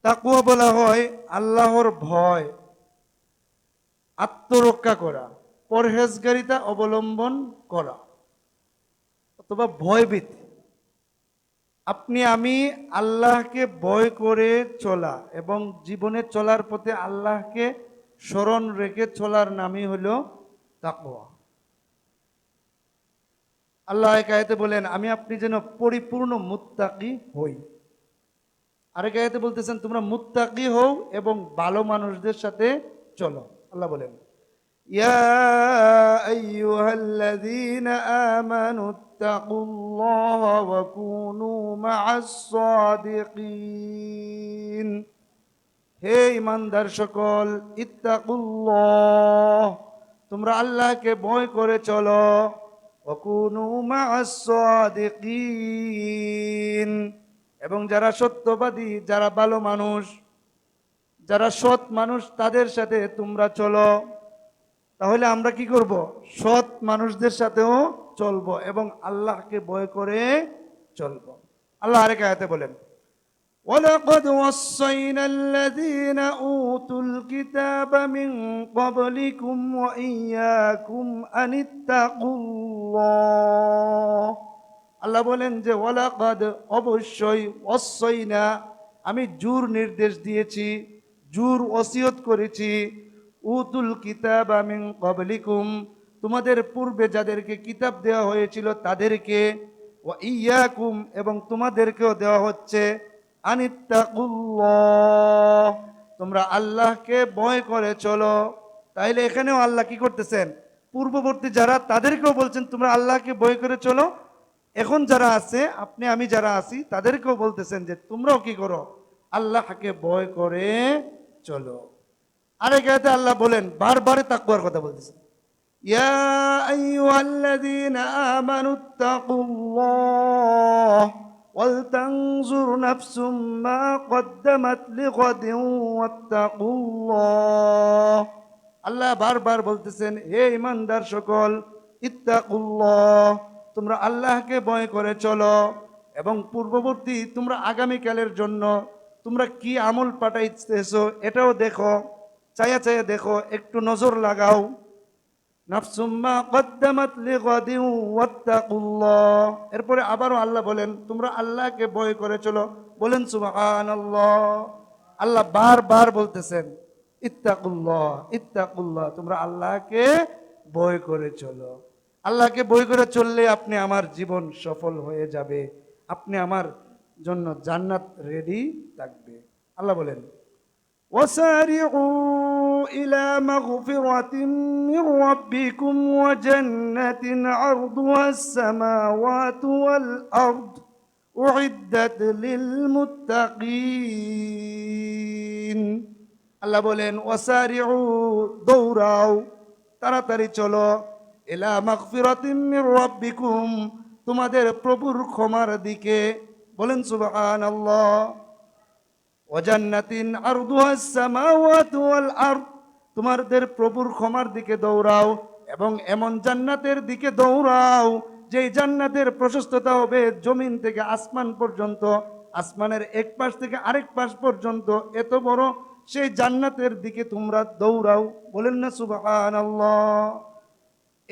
তাকওয়া বলা হয় আল্লাহর ভয়, আত্মরক্ষা করা, পরহেজগারিতা অবলম্বন করা অথবা ভয়ভীতি। আপনি আমি আল্লাহকে ভয় করে চলা এবং জীবনে চলার পথে আল্লাহকে স্মরণ রেখে চলার নামই হলো তাকওয়া। আল্লাহ এক আয়াতে বলেন, আমি আপনি যেন পরিপূর্ণ মুত্তাকি হই। আরেক আয়াতে বলতেছেন, তোমরা মুত্তাকি হও এবং ভালো মানুষদের সাথে চলো। আল্লাহ বলেন, ইয়া আইয়ুহাল্লাযীনা আমানুত্তাকুল্লাহা ওয়া কুনু মা'আস সাদিকিন। হে ঈমানদার সকল, ইত্তাকুল্লাহ, তোমরা আল্লাহকে ভয় করে চলো, ওয়া কুনু মা'আস সাদিকিন, এবং যারা সত্যবাদী, যারা ভালো মানুষ, যারা সৎ মানুষ, তাদের সাথে তোমরা চলো। তাহলে আমরা কি করব? সৎ মানুষদের সাথেও চলবো এবং আল্লাহকে ভয় করে চলবো। আল্লাহ আরেক আয়াতে বলেন, ওয়ালাকাদ ওয়াসাইনা আল্লাযীনা উতুল কিতাবা মিন ক্বাবলিকুম ওয়া ইয়্যাকুম আনিত্তাকুল্লাহ। আল্লাহ বলেন যে ওয়ালাকাদ, অবশ্যই, ওয়াসাইনা, আমি জোর নির্দেশ দিয়েছি, জোর ওসিয়ত করেছি, উতুল কিতাবা মিন ক্বাবলিকুম, তোমাদের পূর্বে যাদেরকে কিতাব দেওয়া হয়েছিল তাদেরকে, ওয়া ইয়্যাকুম, এবং তোমাদেরকেও দেওয়া হচ্ছে, আনিত্তাকুল্লাহ, তোমরা আল্লাহকে ভয় করে চলো। তাইলে এখানেও আল্লাহ কি করতেছেন? পূর্ববর্তী যারা তাদেরকেও বলছেন তোমরা আল্লাহকে ভয় করে চলো, এখন যারা আছে, আপনি আমি যারা আছি, তাদেরকেও বলতেছেন যে তোমরাও কি করো? আল্লাহকে ভয় করে চলো। আরেক আয়াতে আল্লাহ বলেন, বারবার তাকওয়ার কথা বলতেছেন, ইয়া আইয়ুহাল্লাযীনা আমানুত্তাকুল্লাহ ওয়াল তানজুর নাফসুম মা কদ্দামাত লিগাদিন ওয়াত্তাকুল্লাহ। আল্লাহ বারবার বলতেছেন, হে ঈমানদার সকল, ইত্তাকুল্লাহ, তোমরা আল্লাহকে ভয় করে চলো এবং পূর্ববর্তী তোমরা আগামীকালের জন্য তোমরা কি আমল পাঠাইতেছো এটাও দেখো, চায়া চায়া দেখো, একটু নজর লাগাও। নাফসুম্মা কদ্দামাত লিগাদিন ওয়াত্তাকুল্লাহ। এরপরে আবারও আল্লাহ বলেন, তোমরা আল্লাহকে ভয় করে চলো। বলেন সুবহানাল্লাহ। আল্লাহ বারবার বলতেছেন, ইত্তাকুল্লাহ, ইত্তাকুল্লাহ, তোমরা আল্লাহকে ভয় করে চলো। আল্লাহকে ভয় করে চললে আপনি আমার জীবন সফল হয়ে যাবে, আপনি আমার জন্য জান্নাত রেডি থাকবে। আল্লাহ বলেন, وسارعوا إلى مغفرة من ربكم وجنة عرضها السماوات والأرض أعدت للمتقين। আল্লাহ বলেন, ওয়াসারিউ, দৌড়াও, তাড়াতাড়ি চলো, ইলা মাগফিরাতিম মির রাব্বিকুম, তোমাদের প্রভুর ক্ষমার দিকে। বলেন সুবহানাল্লাহ। ওয়াজান্নাতিন আরদুহাস সামাওয়াতু ওয়াল আরদ, তোমাদের প্রভুর ক্ষমার দিকে দৌড়াও এবং এমন জান্নাতের দিকে দৌড়াও যেই জান্নাতের প্রশস্ততা হবে জমিন থেকে আসমান পর্যন্ত, আসমানের এক পাশ থেকে আরেক পাশ পর্যন্ত, এত বড় সেই জান্নাতের দিকে তোমরা দৌড়াও। বলেন না সুবহানাল্লাহ।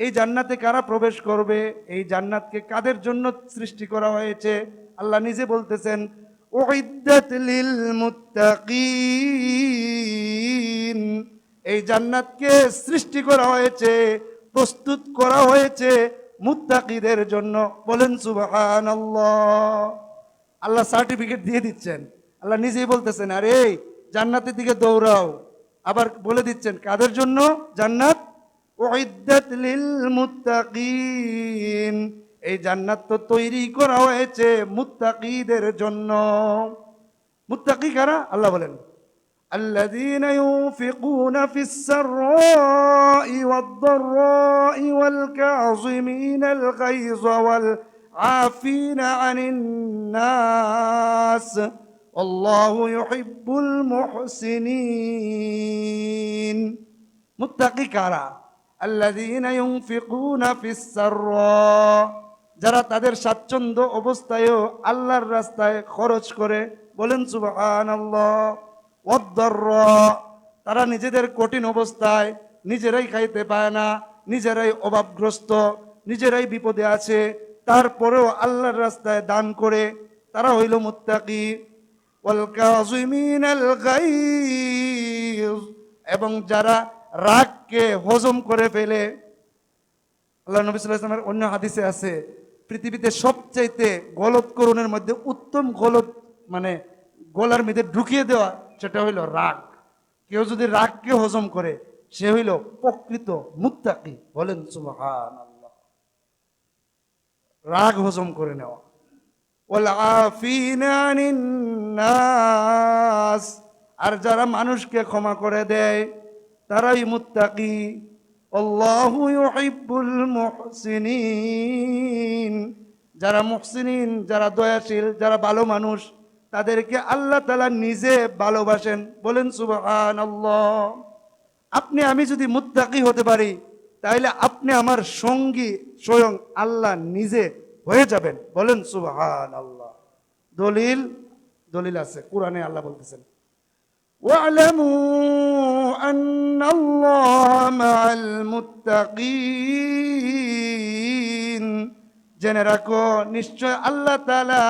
এই জান্নাতে কারা প্রবেশ করবে? এই জান্নাতকে কাদের জন্য সৃষ্টি করা হয়েছে? আল্লাহ নিজে বলতেছেন, উইদ্দাত লিল মুত্তাকিন, এই জান্নাতকে সৃষ্টি করা হয়েছে, প্রস্তুত করা হয়েছে মুত্তাকিদের জন্য। বলেন সুবহানাল্লাহ। আল্লাহ সার্টিফিকেট দিয়ে দিচ্ছেন, আল্লাহ নিজেই বলতেছেন, আরে এই জান্নাতের দিকে দৌড়াও। আবার বলে দিচ্ছেন কাদের জন্য জান্নাত? উইদ্দাত লিল মুত্তাকিন, এই জান্নাত তো তৈরি করা হয়েছে মুত্তাকিদের জন্য। মুত্তাকি কারা? আল্লাহ বলেন, আল্লাযীনা ইউনফিকুনা ফিস সাররাই ওয়াদ দাররাই ওয়াল কাযিমিনাল গায়যা ওয়াল আফিনা আনিন নাস আল্লাহু ইউহিব্বুল মুহসিনিন। মুত্তাকি কারা? আল্লাযীনা ইউনফিকুনা ফিস সাররা, যারা তাদের স্বাচ্ছন্দ্য অবস্থায়ও আল্লাহর রাস্তায় খরচ করে। বলেন সুবহানাল্লাহ। ওয়াদ-দাররা, তারা নিজেদের কঠিন অবস্থায় নিজেরাই খাইতে পায় না, নিজেরাই অভাবগ্রস্ত, নিজেরাই বিপদে আছে, তারপরেও আল্লাহর রাস্তায় দান করে, তারা হইল মুত্তাকি। ওয়াল কাযিমিনাল গায়জ, এবং যারা রাগকে হজম করে ফেলে। আল্লাহ নবী সাল্লাল্লাহু আলাইহি ওয়াসাল্লামের অন্য হাদিসে আছে, পৃথিবীতে সবচাইতে গলত করণের মধ্যে উত্তম গলত, মানে গলার মধ্যে ঢুকিয়ে দেওয়া, সেটা হইল রাগ। কেউ যদি রাগকে হজম করে, সে হইল প্রকৃত মুত্তাকি। বলেন সুবহানাল্লাহ। রাগ হজম করে নেওয়া। ওয়াল আফিনা আনিন নাস, আর যারা মানুষকে ক্ষমা করে দেয়, তারাই মুত্তাকি। আল্লাহু ইউহিব্বুল মুহসিনিন, যারা মুহসিনিন, যারা দয়াশীল, যারা ভালো মানুষ, তাদেরকে আল্লাহ তাআলা নিজে ভালোবাসেন। বলেন সুবহানাল্লাহ। আপনি আমি যদি মুত্তাকি হতে পারি, তাহলে আপনি আমার সঙ্গী স্বয়ং আল্লাহ নিজে হয়ে যাবেন। বলেন সুবহানাল্লাহ। দলিল দলিল আছে কোরআনে, আল্লাহ বলতেছেন ওয়ালামু আন্নাল্লাহ মাআল মুত্তাকিন, জেনে রাখো নিশ্চয় আল্লাহ তাআলা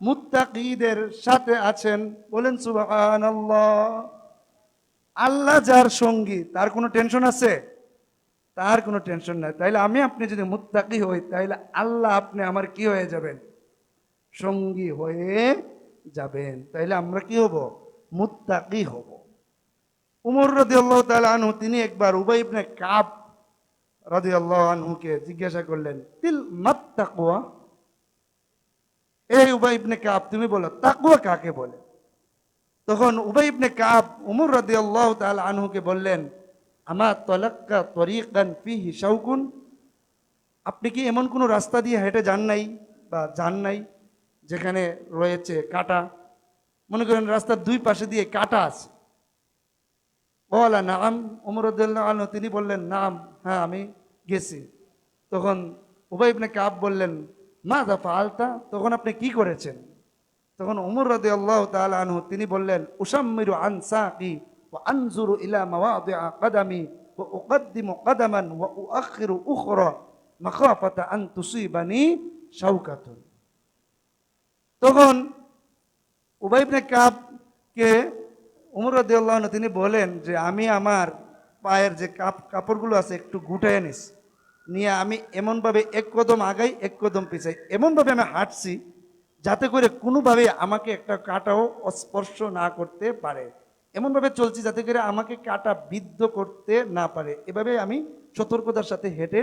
মুত্তাকিদের সাথে আছেন। বলেন সুবহানাল্লাহ। আল্লাহ যার সঙ্গী, তার কোনো টেনশন আছে? তার কোনো টেনশন নাই। তাইলে আমি আপনি যদি মুত্তাকি হই, তাইলে আল্লাহ আপনি আমার কি হয়ে যাবেন? সঙ্গী হয়ে যাবেন। তাইলে আমরা কি হব? মুত্তাকি হব। উমর রাদিয়াল্লাহু তাআলা আনহু, তিনি একবার উবাই ইবনে কাব রাদিয়াল্লাহু আনহুকে জিজ্ঞাসা করলেন, তিল মাত তাকওয়া, এই উবাই ইবনে কাব, তুমি বলো তাকওয়া কাকে বলে? তখন উবাই ইবনে কাব উমর রাদিয়াল্লাহু তাআলা আনহুকে বললেন, আমা তালাক্কা তরিকান ফিহি শাওকুন, আপনি কি এমন কোনো রাস্তা দিয়ে হেঁটে যান নাই বা যান নাই যেখানে রয়েছে কাঁটা? মনে করেন রাস্তার দুই পাশে দিয়ে কাঁটা আছে। বলা নাম, ওমর রাদিয়াল্লাহু আনহু তিনি বললেন নাম, হ্যাঁ আমি গেছি। তখন উবাই ইবনে কাব বললেন, মাযা ফাআলতা, তখন আপনি কি করেছেন? তখন ওমর রাদিয়াল্লাহু তাআলা আনহু তিনি বললেন, উসাম্মিরু আন সাকি ওয়া আনজুরু ইলা মাওয়াদিআ কদামি ওয়া উকদ্দিমু কদামান ওয়া উআখিরু উখরা মাখাফাতা আন তুসিবানি শাওকাতুন। তখন উবাই ইবনে কাবকে ওমর রাদিয়াল্লাহু আনহু তিনি বলেন যে, আমি আমার পায়ের যে কাপড়গুলো আছে একটু গুটায় নিছি, নিয়ে আমি এমনভাবে এক কদম আগাই এক কদম পিছাই, এমনভাবে আমি হাঁটছি যাতে করে কোনোভাবে আমাকে একটা কাঁটাও স্পর্শ না করতে পারে, এমনভাবে চলছি যাতে করে আমাকে কাঁটা বিদ্ধ করতে না পারে। এভাবে আমি সতর্কতার সাথে হেঁটে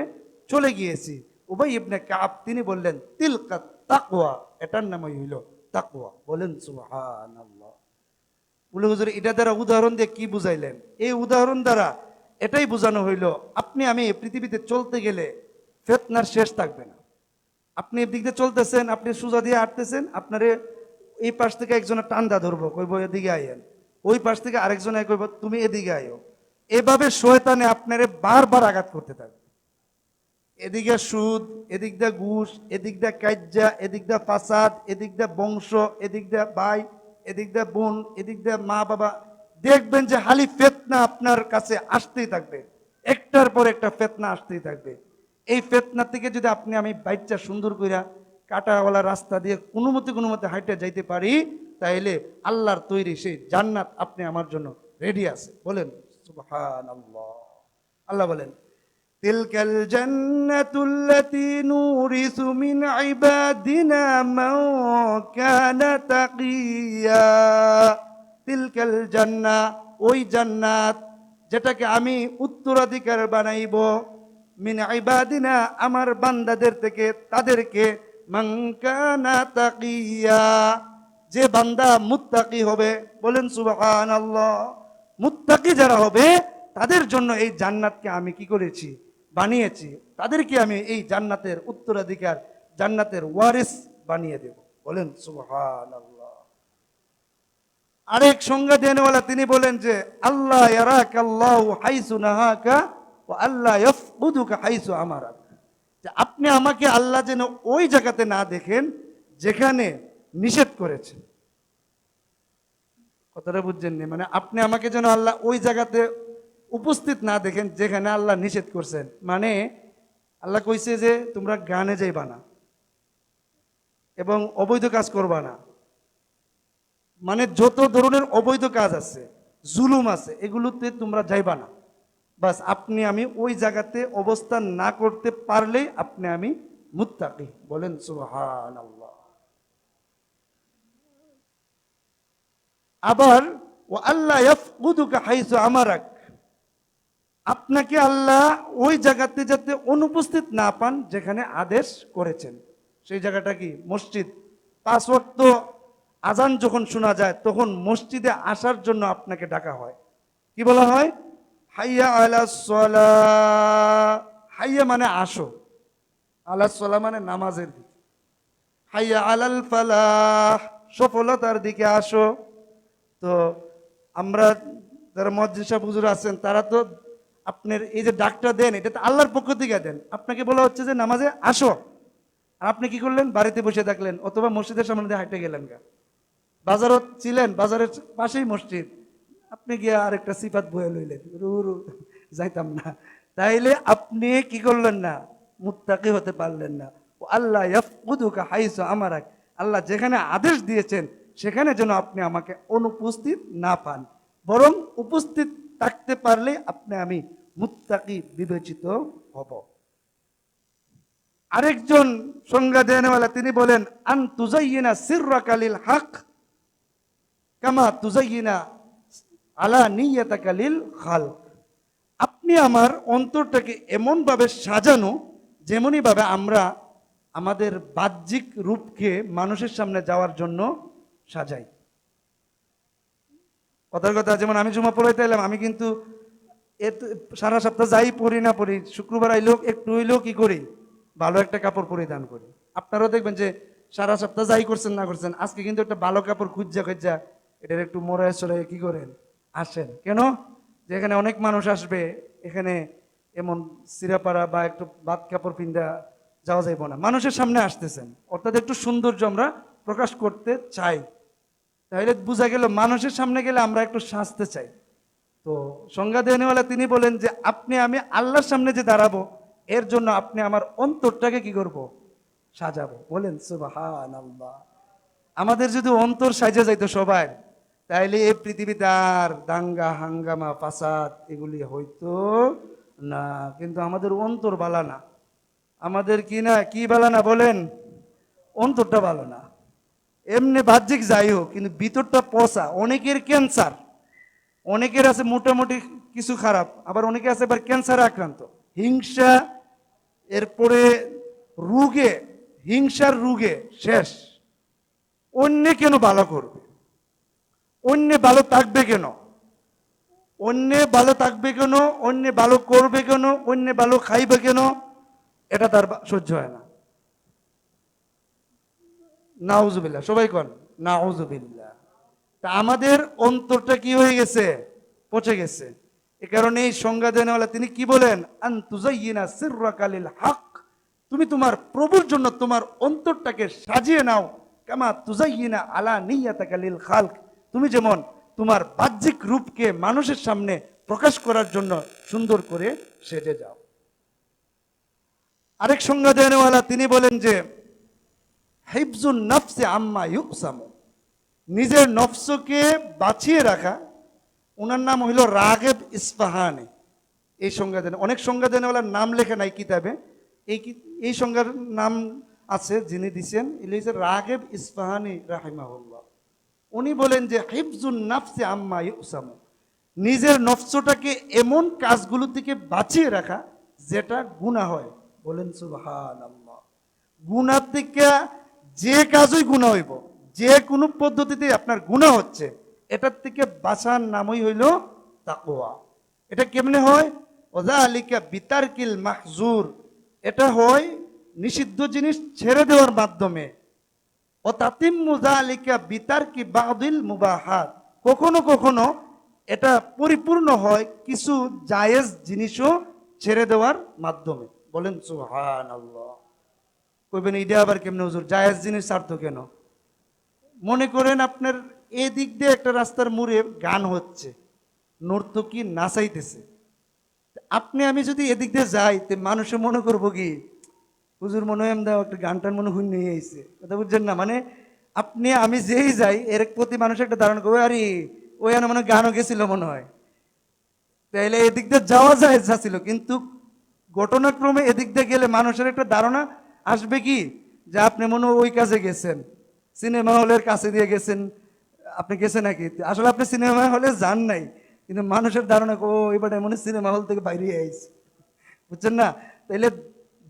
চলে গিয়েছি। উবাই ইবনে কাব তিনি বললেন, তিলকা তাকওয়া, এটার নামই হইল তাকওয়া। বলেন সুবহানাল্লাহ। বলে হুজুর এটা দ্বারা উদাহরণ দিয়ে কি বুঝাইলেন? এই উদাহরণ দ্বারা এটাই বোঝানো হইল, আপনি আমি পৃথিবীতে চলতে গেলে ফিতনার শেষ থাকবে না। আপনি এদিক দিয়ে চলতেছেন, আপনি সোজা দিয়ে হাঁটতেছেন, আপনারে এই পাশ থেকে একজনে টান্দা ধরবো, কইব এদিকে আইয়েন, ওই পাশ থেকে আরেকজনে কইব তুমি এদিকে আইও। এভাবে শয়তানে আপনারে বারবার আঘাত করতে থাকবে। এদিকে সুদ, এদিক দিয়ে ঘুষ, এদিক দিয়ে কাজ্জা, এদিক দিয়ে ফাসাদ, এদিক দিয়ে বংশ, এদিক দিয়ে ভাই, এদিক দিয়ে বোন, এদিক দিয়ে মা বাবা, দেখবেন যে হালি ফিতনা আপনার কাছে আসতেই থাকবে, একটার পর একটা ফিতনা আসতেই থাকবে। এই ফিতনা থেকে যদি আপনি আমি বাইচ্চা সুন্দর কইরা কাটাওয়ালা রাস্তা দিয়ে কোনো মতে হাইটে যাইতে পারি, তাইলে আল্লাহর তৈরি সেই জান্নাত আপনি আমার জন্য রেডি আছে। বলেন সুবহানাল্লাহ। আল্লাহ বলেন, তিলকাল জান্নাতুল্লাতী নুরিসু মিন ইবাদিনা মান কানা তাকিয়া, তিলকাল জান্নাহ, ওই জান্নাত যেটাকে আমি উত্তরাধিকার বানাইব, মিন ইবাদিনা, আমার বান্দাদের থেকে, তাদেরকে, মান কানা তাকিয়া, যে বান্দা মুত্তাকি হবে। বলেন সুবহানাল্লাহ। মুত্তাকি যারা হবে তাদের জন্য এই জান্নাতকে আমি কি করেছি? বানিয়েছি। তাদেরকে আমি এই জান্নাতের উত্তরাধিকার, জান্নাতের ওয়ারিস বানিয়ে দেব। বলেন সুবহানাল্লাহ। আরেক সংজ্ঞা দেনওয়ালা তিনি বলেন যে, আল্লাহ ইয়ারাকাল্লাহু হাইসু নাহাকা ওয়া আল্লাহ ইয়াফকুদুকা হাইসু আমারাক, যে আপনি আমাকে আল্লাহ যেন ওই জায়গাতে না দেখেন যেখানে নিষেধ করেছেন। কথাটা বুঝছেন নি? মানে আপনি আমাকে যেন আল্লাহ ওই জায়গাতে উপস্থিত না দেখেন যেখানে আল্লাহ নিষেধ করছেন। মানে আল্লাহ কইছে যে তোমরা গানে যাইবা না এবং অবৈধ কাজ করবা না। মানে যত ধরনের অবৈধ কাজ আছে, জুলুম আছে, এগুলোতে তোমরা যাইবা না। বাস আপনি আমি ওই জায়গাতে অবস্থান না করতে পারলেই আপনি আমি মুত্তাকি। বলেন সুবহানাল্লাহ। আবার ও আল্লাহ ইয়াফকুদুকা হাইসু আমারাক, আপনাকে আল্লাহ ওই জায়গাতে যাতে অনুপস্থিত না পান যেখানে আদেশ করেছেন। সেই জায়গাটা কি? মসজিদ। 5 ওয়াক্ত আজান যখন শোনা যায় তখন মসজিদে আসার জন্য আপনাকে ডাকা হয়। কি বলা হয়? হাইয়া আলাস সালাহ। হাইয়া মানে আসো, আলাস সালাহ মানে নামাজের দিকে, হাইয়া আলাল ফালাহ সফলতার দিকে আসো। তো আমরা যারা মসজিদ সাহেব হুজুর আছেন তারা তো আপনার এই যে ডাকটা দেন এটা তো আল্লাহর পক্ষ থেকে দেন। আপনাকে বলা হচ্ছে যে নামাজে আসো, আর আপনি কি করলেন? বাড়িতে বসে থাকলেন অথবা মসজিদের সামনে দিয়ে হাঁটে গেলেন গা। বাজারত ছিলেন, বাজারের পাশেই মসজিদ, আপনি গিয়ে আরেকটা সিফাত বয়ে লইলেন, রু যাইতাম না। তাইলে আপনি কি করলেন না? মুত্তাকি হতে পারলেন না। ও আল্লাহ ইয়াফকুদুকা হাইসু আমারাক, আল্লাহ যেখানে আদেশ দিয়েছেন সেখানে যেন আপনি আমাকে অনুপস্থিত না পান, বরং উপস্থিত থাকতে পারলে আপনি আমি মুত্তাকি বিবেচিত হব। আরেকজন সংজ্ঞা দেনওয়ালা তিনি বলেন, আন তুজাইয়িনা সিররাকা লিল হক কামা তুজাইয়িনা আলা নিয়াতাকা লিল খালক। আপনি আমার অন্তরটাকে এমন ভাবে সাজানো যেমনই ভাবে আমরা আমাদের বাহ্যিক রূপকে মানুষের সামনে যাওয়ার জন্য সাজাই। কথার কথা, যেমন আমি জুমা পড়াইতে এলাম, আমি কিন্তু সারা সপ্তাহ যাই পড়ি না পড়ি, শুক্রবার আইলেও একটু হইলেও কি করি? ভালো একটা কাপড় পরিধান করি। আপনারাও দেখবেন যে সারা সপ্তাহ যাই করছেন না করছেন, আজকে কিন্তু একটা ভালো কাপড় খুঁজা খুঁজা এটার একটু মরায় সরাই কি করেন আসেন। কেন? যে এখানে অনেক মানুষ আসবে, এখানে এমন সিরাপাড়া বা একটু বাদ কাপড় পিন্দা যাওয়া যাইব না। মানুষের সামনে আসতেছেন, অর্থাৎ একটু সৌন্দর্য আমরা প্রকাশ করতে চাই। তাহলে বোঝা গেল মানুষের সামনে গেলে আমরা একটু সাজতে চাই। তো সংজ্ঞা দেওয়ালা তিনি বলেন যে আপনি আমি আল্লাহর সামনে যে দাঁড়াবো এর জন্য আপনি আমার অন্তরটাকে কি করব? সাজাবো। বলেন সুবহানাল্লাহ। আমাদের যদি অন্তর সাজা যাইতো সবাই, তাইলে এই পৃথিবীতে আর দাঙ্গা হাঙ্গামা ফাসাদ এগুলি হইতো না। কিন্তু আমাদের অন্তর বালা না। আমাদের কি না, কি বালা না বলেন? অন্তরটা ভালো না। এমনি বাহ্যিক যাই হোক, কিন্তু ভিতরটা পচা। অনেকের ক্যান্সার, অনেকের আছে মোটামুটি কিছু খারাপ, আবার অনেকে আছে আবার ক্যান্সারে আক্রান্ত। হিংসা, এরপরে রোগে, হিংসার রোগে শেষ। অন্য কেন ভালো করবে? অন্য ভালো থাকবে কেন? অন্য ভালো থাকবে কেন? অন্য ভালো করবে কেন? অন্য ভালো খাইবে কেন? এটা তার সহ্য হয় না। নাউজুবিল্লাহ, সবাই কন নাউজুবিল্লাহ। তা আমাদের অন্তরটা কি হয়ে গেছে? পচে গেছে। এ কারণে এই সংজ্ঞা দেনওয়ালা তিনি কি বলেন? আন তুজাইয়িনা সিররাকা লিল হক, তুমি তোমার প্রভুর জন্য তোমার অন্তরটাকে সাজিয়ে নাও। কামা তুজাইয়িনা আলা নিয়াতাকা লিল খালক, তুমি যেমন তোমার বাহ্যিক রূপকে মানুষের সামনে প্রকাশ করার জন্য সুন্দর করে সেজে যাও। আরেক সংজ্ঞা দেনওয়ালা তিনি বলেন যে হিফজুন নফসি আম্মা ইউকসামু, নিজের নফসকে বাঁচিয়ে রাখা। ওনার নাম হইল রাগেব ইস্পাহানি। এই সংজ্ঞা দেন, অনেক সংজ্ঞা দেনওয়ালার নাম লেখা নাই কিতাবে, এই সংজ্ঞার নাম আছে যিনি দিছেন, ইনি হচ্ছে রাগেব ইস্পাহানি রাহিমাহুল্লাহ। উনি বলেন যে হিফজুন নফসি আম্মা ইউকসামু, নিজের নফসটাকে এমন কাজগুলো থেকে বাঁচিয়ে রাখা যেটা গুনাহ হয়। বলেন সুবহানাল্লাহ। গুনাহ থেকে যে কাজই গুনাহ হইব, যে কোনো পদ্ধতিতে আপনার গুনাহ হচ্ছে, এটার থেকে বাঁচার নামই হইল তাকওয়া। এটা কেমনে হয়? ওযালিকা বিতারকিল মাহজুর, এটা হয় নিষিদ্ধ জিনিস ছেড়ে দেওয়ার মাধ্যমে। ও তাতিম্মু যালিকা বিতারকি বাদিল মুবাহাত, কখনো কখনো এটা পরিপূর্ণ হয় কিছু জায়েজ জিনিসও ছেড়ে দেওয়ার মাধ্যমে। বলেন সুবহানাল্লাহ। কইবেন এটা আবার কেমনে হুজুর, জায়েজ জিনিস ছাড়তো কেন? মনে করেন আপনার এদিক দিয়ে একটা রাস্তার মোড়ে গান হচ্ছে, নর্তকী নাচাইতেছে। আপনি আমি যদি এদিক দিয়ে যাই তে মানুষে মনে করবো কি, হুজুর মনে হয় আমরা একটা গান টান মনে হয় নিয়ে আইছে, কথা বুঝছেন না? মানে আপনি আমি যেই যাই এর প্রতি মানুষ একটা ধারণা করবে, আরে ওই মনে হয় গানও গেছিল মনে হয়, তাইলে এদিক দিয়ে যাওয়া যায় যাচ্ছিল। কিন্তু ঘটনাক্রমে এদিক দিয়ে গেলে মানুষের একটা ধারণা আসবে কি, যে আপনি মনে হয় ওই কাজে গেছেন, সিনেমা হলের কাছে দিয়ে গেছেন। আপনি গেছেন নাকি? আসলে আপনি সিনেমা হলে যান নাই, কিন্তু মানুষের ধারণা ও এবারে মনে হয় সিনেমা হল থেকে বাইরে আইছে, বুঝছেন না? তাইলে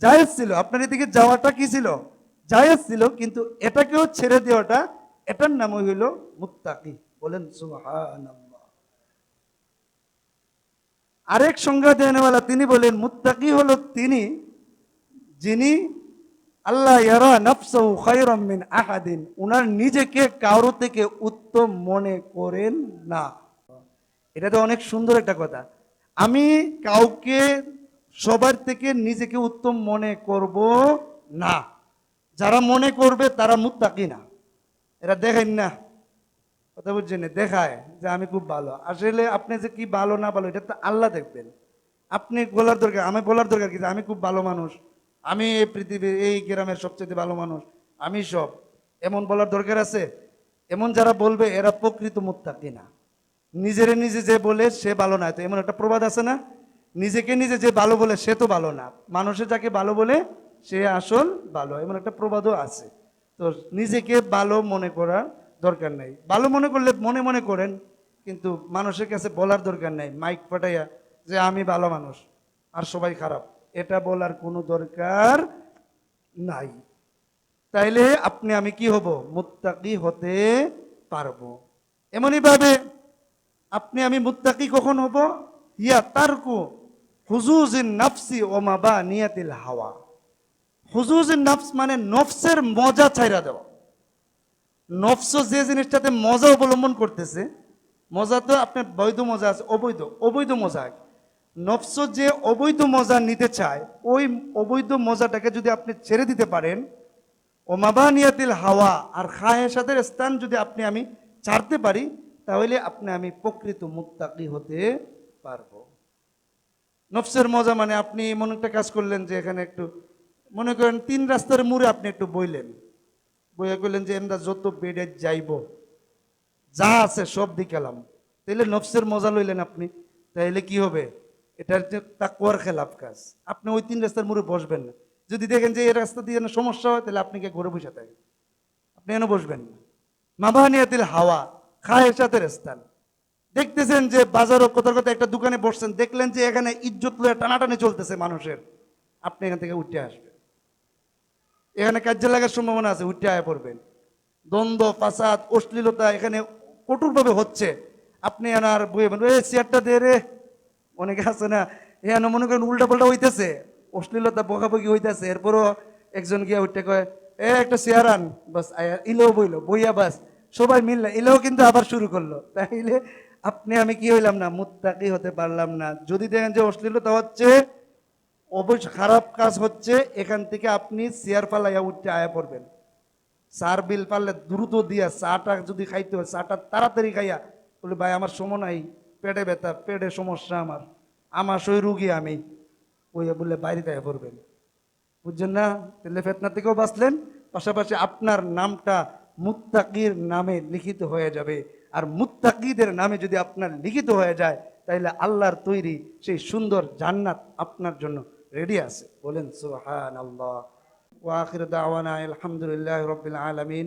জায়েজ ছিল, আপনার এদিকে যাওয়াটা কি ছিল, জায়েজ ছিল, কিন্তু এটাকেও ছেড়ে দেওয়াটা, এটার নাম হইল মুত্তাকি। বলেন সুবহানাল্লাহ। আরেক সংজ্ঞা দেনওয়ালা তিনি বলেন, মুত্তাকি হলো তিনি যিনি আল্লাহ ইয়ারা নাফসাহু খায়রাম মিন আহাদিন, উনার নিজেকে কারো থেকে উত্তম মনে করেন না। এটা তো অনেক সুন্দর একটা কথা। আমি কাউকে সবার থেকে নিজেকে উত্তম মনে করব না। যারা মনে করবে তারা মুত্তাকি না। এরা দেখেন না, কথা বুঝছেন, দেখায় যে আমি খুব ভালো। আসলে আপনি যে কি ভালো না ভালো এটা তো আল্লাহ দেখবেন। আপনি বলার দরকার, আমি বলার দরকার কি যে আমি খুব ভালো মানুষ, আমি এই পৃথিবীর এই গ্রামের সবচেয়ে ভালো মানুষ, আমি সব, এমন বলার দরকার আছে? এমন যারা বলবে এরা প্রকৃত মুত্তাকি না। নিজেরে নিজে যে বলে সে ভালো না, তো এমন একটা প্রবাদ আছে না, নিজেকে নিজে যে ভালো বলে সে তো ভালো না, মানুষে যাকে ভালো বলে সে আসল ভালো, এমন একটা প্রবাদও আছে। তো নিজেকে ভালো মনে করা দরকার নাই। ভালো মনে করলে মনে মনে করেন, কিন্তু মানুষের কাছে বলার দরকার নাই মাইক ফাটাইয়া যে আমি ভালো মানুষ আর সবাই খারাপ, এটা বলার কোনো দরকার নাই। তাইলে আপনি আমি কি হব, মুত্তাকি হতে পারবো। এমনই ভাবে আপনি আমি মুত্তাকি কখন হব, ইয়া তারকু হুজুজিন নাফসি ও মাবা নিয়াতিল হাওয়া। হুজুজিন নাফস মানে নফসের মজা ছাইরা দেওয়া। নফস যে জিনিসটাতে মজা অবলম্বন করতেছে, মজা তো আপনার বৈধ মজা আছে, অবৈধ অবৈধ মজা। নফস যে অবৈধ মজা নিতে চায়, ওই অবৈধ মজাটাকে যদি আপনি ছেড়ে দিতে পারেন, ও মাবানিয়াতিল হাওয়া, আর খায়েশাতের স্থান যদি আপনি আমি ছাড়তে পারি, তাহলে আপনি আমি প্রকৃত মুত্তাকি হতে পারবো। নফসের মজা মানে আপনি এমন একটা কাজ করলেন যে এখানে একটু মনে করেন 3 রাস্তার মোড়ে আপনি একটু বইলেন, বইয়া করলেন যে আমরা যত বেডে যাইব যা আছে সব দিকেলাম, তাইলে নফসের মজা লইলেন আপনি। তাইলে কি হবে, এটার যে তাকওয়ার খেলাফ কাজ। আপনি ওই 3 রাস্তার মোড়ে বসবেন না। যদি দেখেন যে এই রাস্তা দিয়ে সমস্যা হয়, তাহলে আপনি কি ঘরে বসে থাকেন, আপনি এনে বসবেন না। মাবানিয়াতিল হাওয়া, খায়েশাতের স্থান। দেখতেছেন যে বাজারও কোথাও কোথাও একটা দোকানে বসছেন, দেখলেন যে এখানে ইজ্জত লয়ে টানাটানি চলতেছে মানুষের, আপনি এখান থেকে উঠে আসবেন। এখানে কার্য লাগার সম্ভাবনা আছে, উঠে আয় পড়বেন। দ্বন্দ্ব, ফাসাদ, অশ্লীলতা এখানে কঠোরভাবে হচ্ছে, আপনি এনার বইয়ে বলবেন এ চেয়ারটা দে রে। অনেকে আছে না, এখানে মনে করেন উল্টা পাল্টা হইতেছে, অশ্লীলতা বকাবকি হইতেছে, এরপরও একজন গিয়া উঠতে কয় এ একটা চেয়ার আন, বাস ইলেও বইলো বইয়া, বাস সবাই মিললে ইলেও কিন্তু আবার শুরু করলো। তাইলে আপনি আমি কি হইলাম না, মুত্তাকি হতে পারলাম না। যদি দেখেন যে অশ্লীলতা হচ্ছে, অবশ্য খারাপ কাজ হচ্ছে, এখান থেকে আপনি চেয়ার পালাইয়া উঠতে আয়া পড়বেন। চার বিল পারলে দ্রুত দিয়া চাটা যদি খাইতে হয়, চাটা তাড়াতাড়ি খাইয়া বলে ভাই আমার সময় নাই, পেটে ব্যথা, পেটে সমস্যা, আমার সই রুগী আমি, ওইয়া বলে বাইরে গায়ে পড়বেন। বুঝছেন না? তাহলে ফেতনা থেকেও বাঁচলেন, পাশাপাশি আপনার নামটা মুত্তাকির নামে লিখিত হয়ে যাবে। আর মুত্তাকিদের নামে যদি আপনার লিখিত হয়ে যায়, তাইলে আল্লাহর তৈরি সেই সুন্দর জান্নাত আপনার জন্য রেডি আছে। বলেন সুবহানাল্লাহ। ওয়া আখিরু দাওয়ানা আলহামদুলিল্লাহি রাব্বিল আলামিন।